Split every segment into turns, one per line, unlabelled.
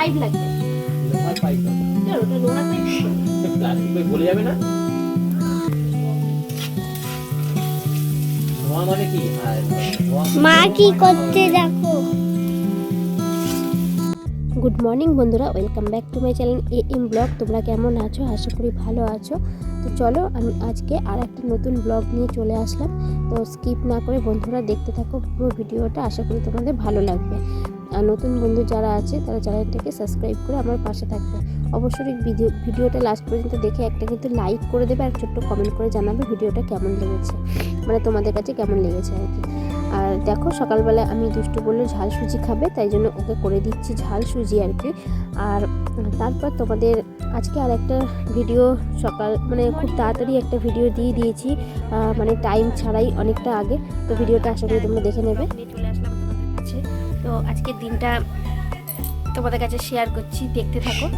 Pipe লাগবে,
লোহার pipe
ওটা লোহার পাইপ
প্লাস্টিক পাইপ বলে যাবে না। ধোঁয়া মানে কি?
মা কি করতে দেখো।
গুড মর্নিং বন্ধুরা, welcome back to my channel M blog. তোমরা কেমন আছো? আশা করি ভালো আছো। তো চলো আমি আজকে আর একটা নতুন ব্লগ নিয়ে চলে আসলাম। তো স্কিপ না করে বন্ধুরা দেখতে থাকো পুরো ভিডিওটা, আশা করি তোমাদের ভালো লাগবে। আর নতুন বন্ধু যারা আছে তারা চ্যানেলটাকে সাবস্ক্রাইব করে আমার পাশে থাকবে। অবশ্যই ভিডিওটা লাস্ট পর্যন্ত দেখে একটা কিন্তু লাইক করে দেবে আর ছোট্ট কমেন্ট করে জানাবে ভিডিওটা কেমন লেগেছে, মানে তোমাদের কাছে কেমন লেগেছে আর কি। আর দেখো সকালবেলা আমি দুষ্টু বললো ঝাল সুজি খাবে, তাই জন্য ওকে করে দিচ্ছি ঝাল সুজি আর কি। আর তারপর তোমাদের আজকে আর একটা ভিডিও সকাল মানে খুব তাড়াতাড়ি একটা ভিডিও দিয়ে দিয়েছি, মানে টাইম ছাড়াই অনেকটা আগে। তো ভিডিওটা আশা করি তোমরা দেখে নেবে। চলে আসলাম তোমাদের কাছে, তো আজকের দিনটা তোমাদের কাছে শেয়ার করছি, দেখতে থাকো।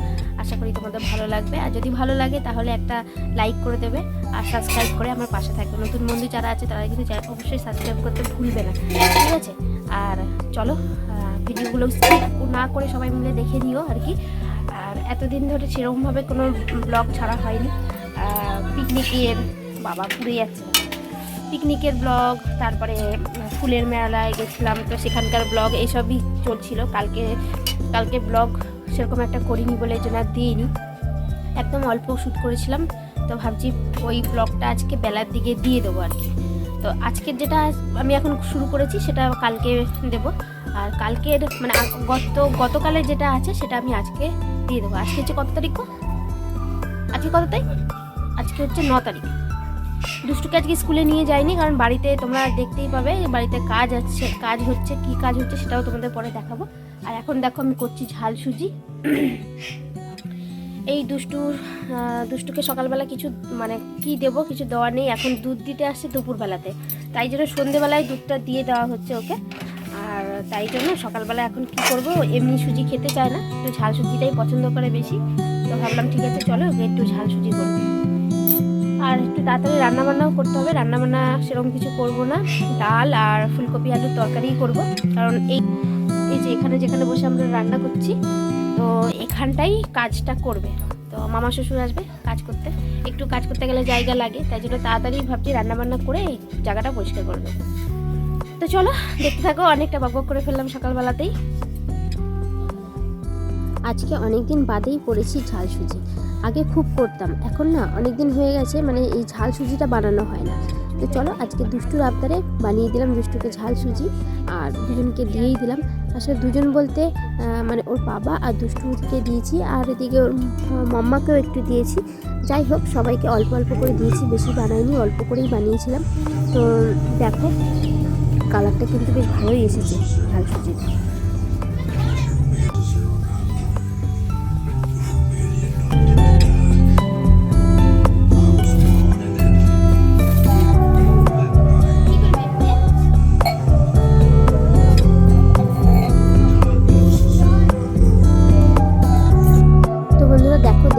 আশা করি তোমাদের ভালো লাগবে, আর যদি ভালো লাগে তাহলে একটা লাইক করে দেবে আর সাবস্ক্রাইব করে আমার পাশে থাকবে। নতুন বন্ধু যারা আছে তারা কিন্তু অবশ্যই সাবস্ক্রাইব করতে ভুলবে না, ঠিক আছে? আর চলো ভিডিওগুলো স্কিপ না করে সবাই মিলে দেখে নিও আর কি। আর এতদিন ধরে সেরকমভাবে কোনো ব্লগ ছাড়া হয়নি। পিকনিকের বাবা পুড়ে যাচ্ছে, পিকনিকের ব্লগ, তারপরে ফুলের মেলায় গেছিলাম তো সেখানকার ব্লগ এইসবই চলছিল। কালকে ব্লগ সেরকম একটা করিনি বলে এই জন্য আর দিইনি, একদম অল্প শ্যুট করেছিলাম। তো ভাবছি ওই ব্লগটা আজকে বেলার দিকে দিয়ে দেবো আর কি। তো আজকের যেটা আমি এখন শুরু করেছি সেটা কালকে দেব, আর কালকের মানে গতকালের যেটা আছে সেটা আমি আজকে দিয়ে দেবো। আজকে হচ্ছে কত তারিখ? আজকে কত তারিখ? আজকে হচ্ছে 9 তারিখ। দুষ্টুকে আজকে স্কুলে নিয়ে যাইনি, কারণ বাড়িতে তোমরা দেখতেই পাবে বাড়িতে কাজ হচ্ছে, কি কাজ হচ্ছে সেটাও তোমাদের পরে দেখাবো। আর এখন দেখো আমি করছি ঝাল সুজি। এই দুষ্টুকে সকালবেলা কিছু মানে কি দেবো, কিছু দেওয়া নেই। এখন দুধ দিতে আসছে দুপুরবেলাতে, তাই জন্য সন্ধেবেলায় দুধটা দিয়ে দেওয়া হচ্ছে ওকে। আর তাই জন্য সকালবেলা এখন কি করব, এমনি সুজি খেতে চায় না, একটু ঝাল সুজিটাই পছন্দ করে বেশি। তো ভাবলাম ঠিক আছে চলো ওকে একটু ঝাল সুজি করবো। আর একটু তাড়াতাড়ি রান্নাবান্নাও করতে হবে। রান্নাবান্না সেরকম কিছু করব না, ডাল আর ফুলকপি আলুর তরকারিই করব। কারণ এই যে যেখানে বসে আমরা রান্না করছি, তো এখানটাই কাজটা করবে। তো মামা শ্বশুর আসবে একটু কাজ করতে গেলে জায়গা লাগে, তাই জন্য তাড়াতাড়ি ভাবছি রান্নাবান্না করে এই জায়গাটা পরিষ্কার করবে। তো চলো দেখতে থাকো, অনেকটা বকবক করে ফেললাম সকালবেলাতেই। আজকে অনেক দিন বাদেই করেছি ঝাল সুজি। আগে খুব করতাম, এখন না অনেক দিন হয়ে গেছে মানে এই ঝাল সুজিটা বানানো হয় না। তো চলো আজকে দুষ্টুর আবদারে বানিয়ে দিলাম দুষ্টুকে ঝাল সুজি, আর দুজনকে দিয়েই দিলাম। আসলে দুজন বলতে মানে ওর বাবা আর দুষ্টুকে দিয়েছি, আর এদিকে ওর মাম্মাকেও একটু দিয়েছি। যাই হোক সবাইকে অল্প অল্প করে দিয়েছি, বেশি বানাইনি, অল্প করেই বানিয়েছিলাম। তো দেখো কালারটা কিন্তু বেশ ভালোই এসেছে ঝাল সুজির।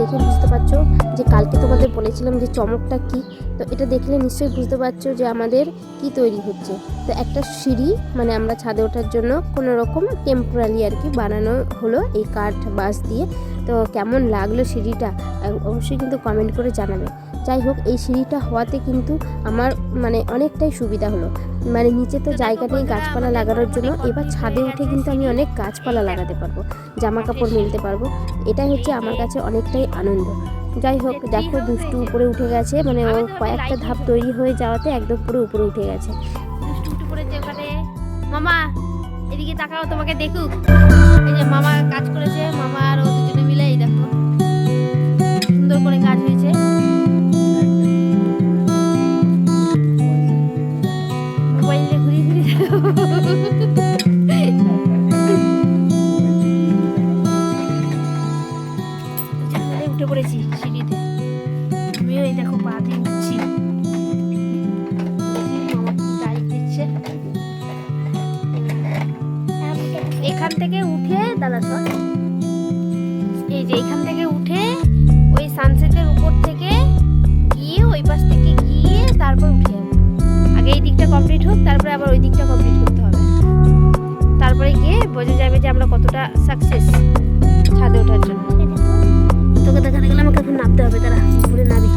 দেখে বুঝতে পারছো যে কালকে তোমাদের বলেছিলাম যে চমকটা কি। তো এটা দেখলে নিশ্চয়ই বুঝতে পারছো যে আমাদের কি তৈরি হচ্ছে। তো একটা সিঁড়ি মানে আমরা ছাদে ওঠার জন্য কোনো রকম টেম্পোরারি আর কি বানানো হলো এই কাঠ বাঁশ দিয়ে। তো কেমন লাগলো সিঁড়িটা অবশ্যই কিন্তু কমেন্ট করে জানাবে। যাই হোক এই সিঁড়িটা হওয়াতে কিন্তু আমার মানে অনেকটাই সুবিধা হলো, মানে নিচে তো জায়গা নেই গাছপালা লাগানোর জন্য, এবার ছাদে উঠে কিন্তু আমি অনেক গাছপালা লাগাতে পারবো, জামা কাপড় মেলতে পারবো। এটাই হচ্ছে আমার কাছে অনেকটাই আনন্দ। যাই হোক দেখো দুষ্টু উপরে উঠে গেছে, মানে ও কয়েকটা ধাপ তৈরি হয়ে যাওয়াতে একদম পুরো উপরে উঠে গেছে। দুষ্টু উঠে পড়েছে ওখানে। মামা এদিকে তাকাও, তোমাকে দেখুক। এই যে মামা কাজ করেছে, মামা আর ও দুজনে মিলে এই দেখো সুন্দর করে কাজ হয়েছে। মোবাইলে ঘুরিয়ে উঠে পড়েছি সিঁড়িতে, আমিও এই দেখো পা দিয়ে উঠছি। এখান থেকে উঠে দাদা সর, এই যে এখান থেকে উঠে ওই সানসেটের উপর থেকে গিয়ে ওই পাশ থেকে গিয়ে তারপর উঠে যাবে। আগে এই দিকটা কমপ্লিট হোক, তারপরে আবার ওই দিকটা কমপ্লিট করতে হবে, তারপরে গিয়ে বোঝা যাবে যে আমরা কতটা সাকসেস। ছাদে ওঠার জন্য। তোকে দেখাতে গেলে আমাকে এখন নামতে হবে, তারা ঘুরে নাবি।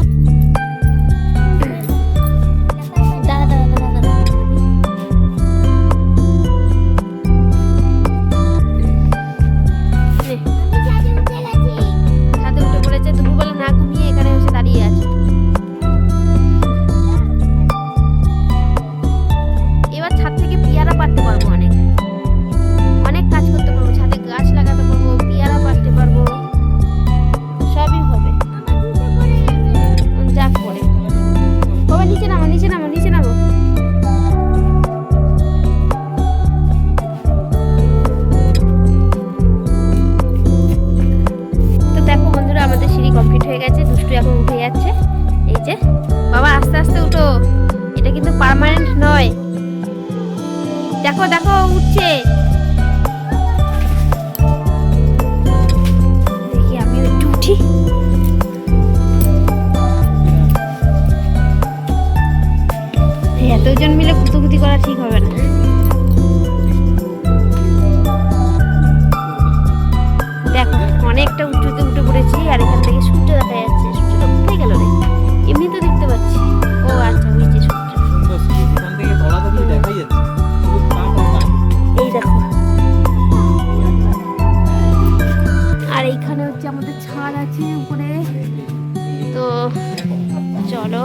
দাঁড়া দাঁড়া দাঁড়া দাঁড়া। নে, ছাদে উঠে পড়েছে, দুপুরবেলা না ঘুমিয়ে এখানে এসে দাঁড়িয়ে আছে। এবার ছাদ থেকে পেয়ারা পাড়তে পারবো, অনেক অনেক কাজ করতে পারবো, ছাদে গাছ লাগাতে পারবো, পেয়ারা পাড়তে পারবো, সবই হবে। যাক করে বাবা, নিচে নামো নিচে নামো নিচে নামো। তো দেখো বন্ধুরা, আমাদের সিঁড়ি কমপ্লিট হয়ে গেছে। দুষ্টু এখন উঠে যাচ্ছে। এই যে বাবা, আস্তে আস্তে উঠো, এটা কিন্তু পার্মানেন্ট নয়। দেখো দেখো উঠছে। দেখি আমিও একটু উঠি। এতজন মিলে কুতুকুতি করা ঠিক হবে না। দেখো অনেকটা উঁচুতে উঠে পড়েছি, আর এখান থেকে সূর্য দেখা যাচ্ছে। সূর্যটা কোথায় গেল রে? এমনি তো দেখতে পাচ্ছি। ও আচ্ছা, হয়েছে সূর্য।
সুন্দর সিঁড়ি, এখান থেকে তলা থেকে দেখাই যাচ্ছে শুধু পাট আর পাট।
এই দেখো, আর এইখানে হচ্ছে আমাদের ছাদ আছে উপরে। তো চলো,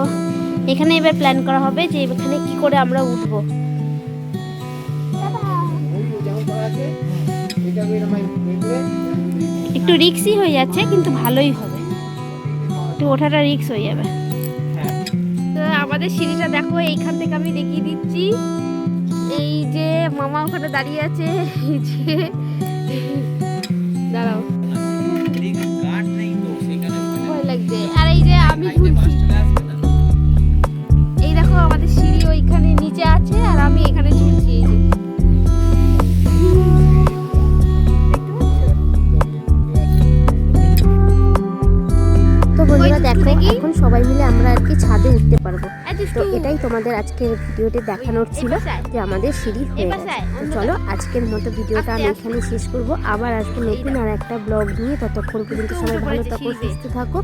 এখানে এবার প্ল্যান করা হবে যে এখানে কি করে আমরা উঠবো। একটু রিক্সই হয়ে যাচ্ছে, কিন্তু ভালোই হবে। একটু ওঠাটা রিক্স হয়ে যাবে। তো আমাদের সিঁড়িটা দেখো, এইখান থেকে আমি দেখিয়ে দিচ্ছি। এই যে মামা ওখানে দাঁড়িয়ে আছে, এই যে দাঁড়াও,
কাঠ নেই তো সেখানে
ভয় লাগছে। আর এই যে আমি ঝুলছি। এই দেখো আমাদের সিঁড়ি ওইখানে নিচে আছে, আর আমি এখানে ঝুলছি। এই যে তো বন্ধুরা দেখো, এখন সবাই মিলে আমরা আর কি ছাদে উঠতে পারবো। তো এটাই তোমাদের আজকের ভিডিওতে দেখানোর ছিল, যে আমাদের সিঁড়ি হয়ে গেছে। তো চলো, আজকের মতো ভিডিওটা আমি এখানে শেষ করব। আবার আসবো নতুন আর একটা ব্লগ নিয়ে। ততক্ষণ পর্যন্ত সবাই ভালো থাকো, সুস্থ থাকো।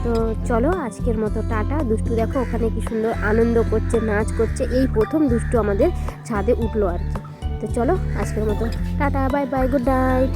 তো চলো, আজকের মতো টাটা। দুষ্টু দেখো ওখানে কি সুন্দর আনন্দ করছে, নাচ করছে। এই প্রথম দুষ্টু আমাদের ছাদে উঠলো আর কি। তো চলো, আজকের মতো tata, bye bye, good night.